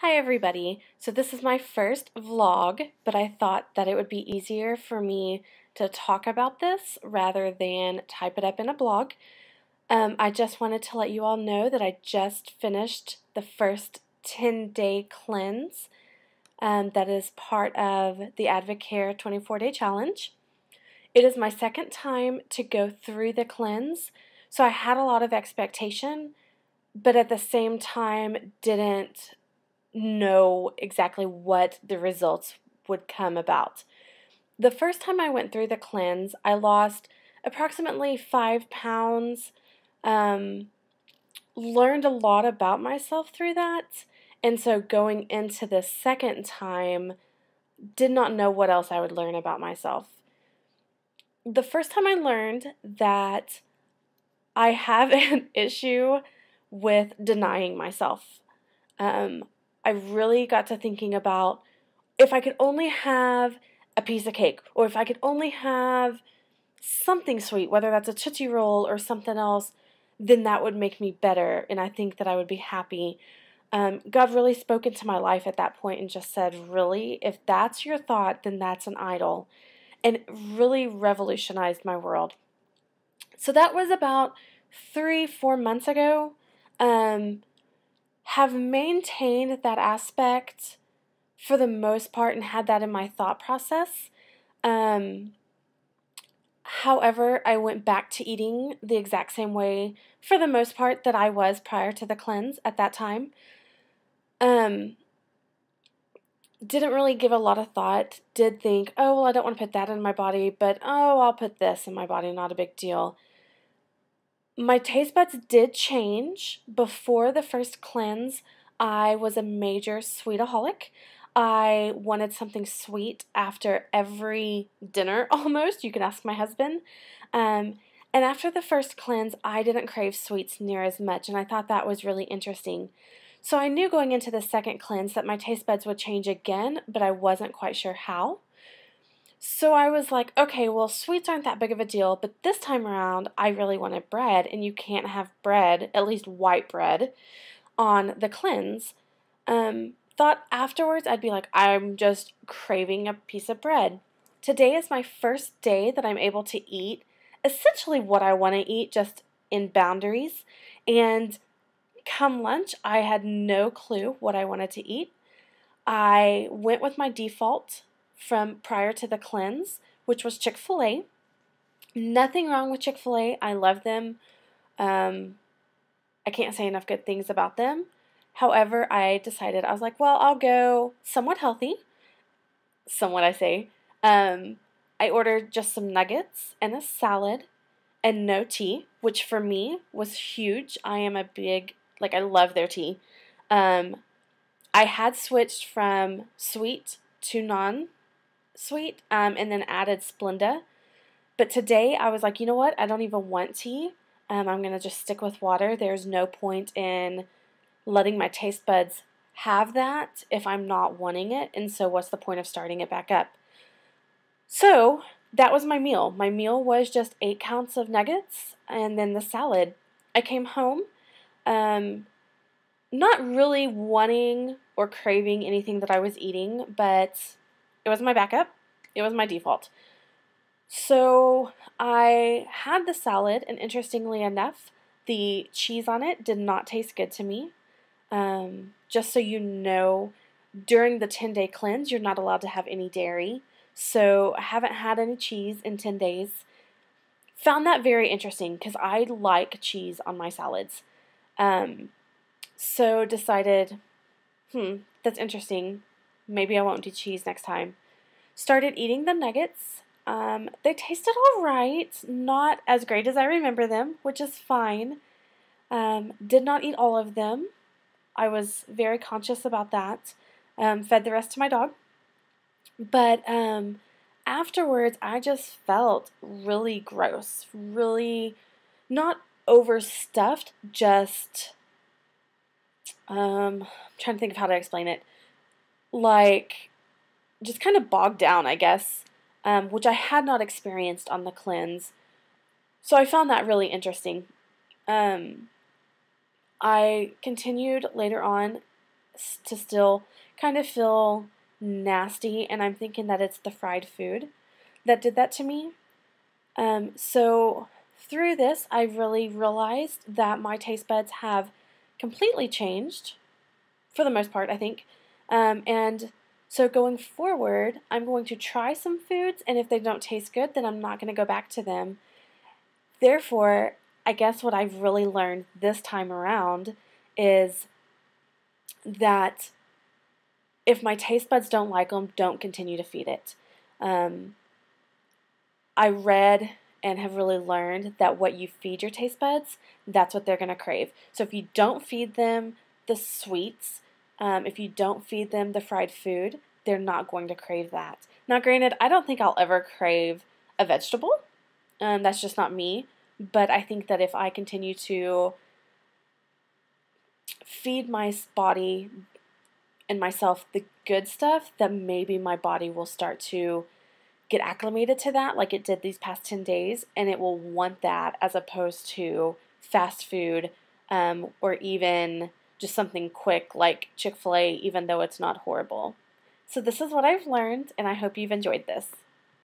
Hi everybody. So this is my first vlog, but I thought that it would be easier for me to talk about this rather than type it up in a blog. I just wanted to let you all know that I just finished the first 10-day cleanse that is part of the Advocare 24-day challenge. It is my second time to go through the cleanse, so I had a lot of expectation, but at the same time didn't know exactly what the results would come about. The first time I went through the cleanse, I lost approximately 5 pounds, learned a lot about myself through that, and so going into the second time, did not know what else I would learn about myself. The first time I learned that I have an issue with denying myself. I really got to thinking about if I could only have a piece of cake, or if I could only have something sweet, whether that's a Tootsie Roll or something else, then that would make me better, and I think that I would be happy. God really spoke into my life at that point and just said, really, if that's your thought, then that's an idol, and it really revolutionized my world. So that was about 3-4 months ago. Have maintained that aspect for the most part and had that in my thought process. However, I went back to eating the exact same way for the most part that I was prior to the cleanse at that time. Didn't really give a lot of thought. Did think, oh, well, I don't want to put that in my body, but oh, I'll put this in my body, not a big deal. My taste buds did change. Before the first cleanse, I was a major sweetaholic. I wanted something sweet after every dinner, almost. You can ask my husband. And after the first cleanse, I didn't crave sweets near as much, and I thought that was really interesting. So I knew going into the second cleanse that my taste buds would change again, but I wasn't quite sure how. So I was like, okay, well, sweets aren't that big of a deal, but this time around, I really wanted bread, and you can't have bread, at least white bread, on the cleanse. Thought afterwards I'd be like, I'm just craving a piece of bread. Today is my first day that I'm able to eat essentially what I want to eat, just in boundaries. And come lunch, I had no clue what I wanted to eat. I went with my default from prior to the cleanse, which was Chick-fil-A. Nothing wrong with Chick-fil-A. I love them. I can't say enough good things about them. However, I decided, I was like, well, I'll go somewhat healthy. Somewhat, I say. I ordered just some nuggets and a salad and no tea, which for me was huge. I am a big, I love their tea. I had switched from sweet to non-sweet, and then added Splenda. But today I was like, you know what? I don't even want tea. I'm going to just stick with water. There's no point in letting my taste buds have that if I'm not wanting it, and so what's the point of starting it back up? So that was my meal. My meal was just 8 counts of nuggets and then the salad. I came home, not really wanting or craving anything that I was eating, but it was my backup. It was my default. So I had the salad, and interestingly enough, the cheese on it did not taste good to me. Just so you know, during the 10-day cleanse, you're not allowed to have any dairy. So I haven't had any cheese in 10 days. Found that very interesting because I like cheese on my salads. So decided, that's interesting. Maybe I won't do cheese next time. Started eating the nuggets. They tasted all right. Not as great as I remember them, which is fine. Did not eat all of them. I was very conscious about that. Fed the rest to my dog. But afterwards, I just felt really gross. Really not overstuffed, just, I'm trying to think of how to explain it. Just kind of bogged down, I guess, which I had not experienced on the cleanse. So I found that really interesting. I continued later on to still kind of feel nasty, and I'm thinking that it's the fried food that did that to me. So through this, I really realized that my taste buds have completely changed, for the most part, I think. And so going forward, I'm going to try some foods, and if they don't taste good, then I'm not going to go back to them. Therefore, I guess what I've really learned this time around is that if my taste buds don't like them, don't continue to feed it. I read and have really learned that what you feed your taste buds, that's what they're going to crave. So if you don't feed them the sweets, if you don't feed them the fried food, they're not going to crave that. Now, granted, I don't think I'll ever crave a vegetable. That's just not me. But I think that if I continue to feed my body and myself the good stuff, that maybe my body will start to get acclimated to that like it did these past 10 days, and it will want that as opposed to fast food, or even just something quick like Chick-fil-A, even though it's not horrible. So this is what I've learned, and I hope you've enjoyed this.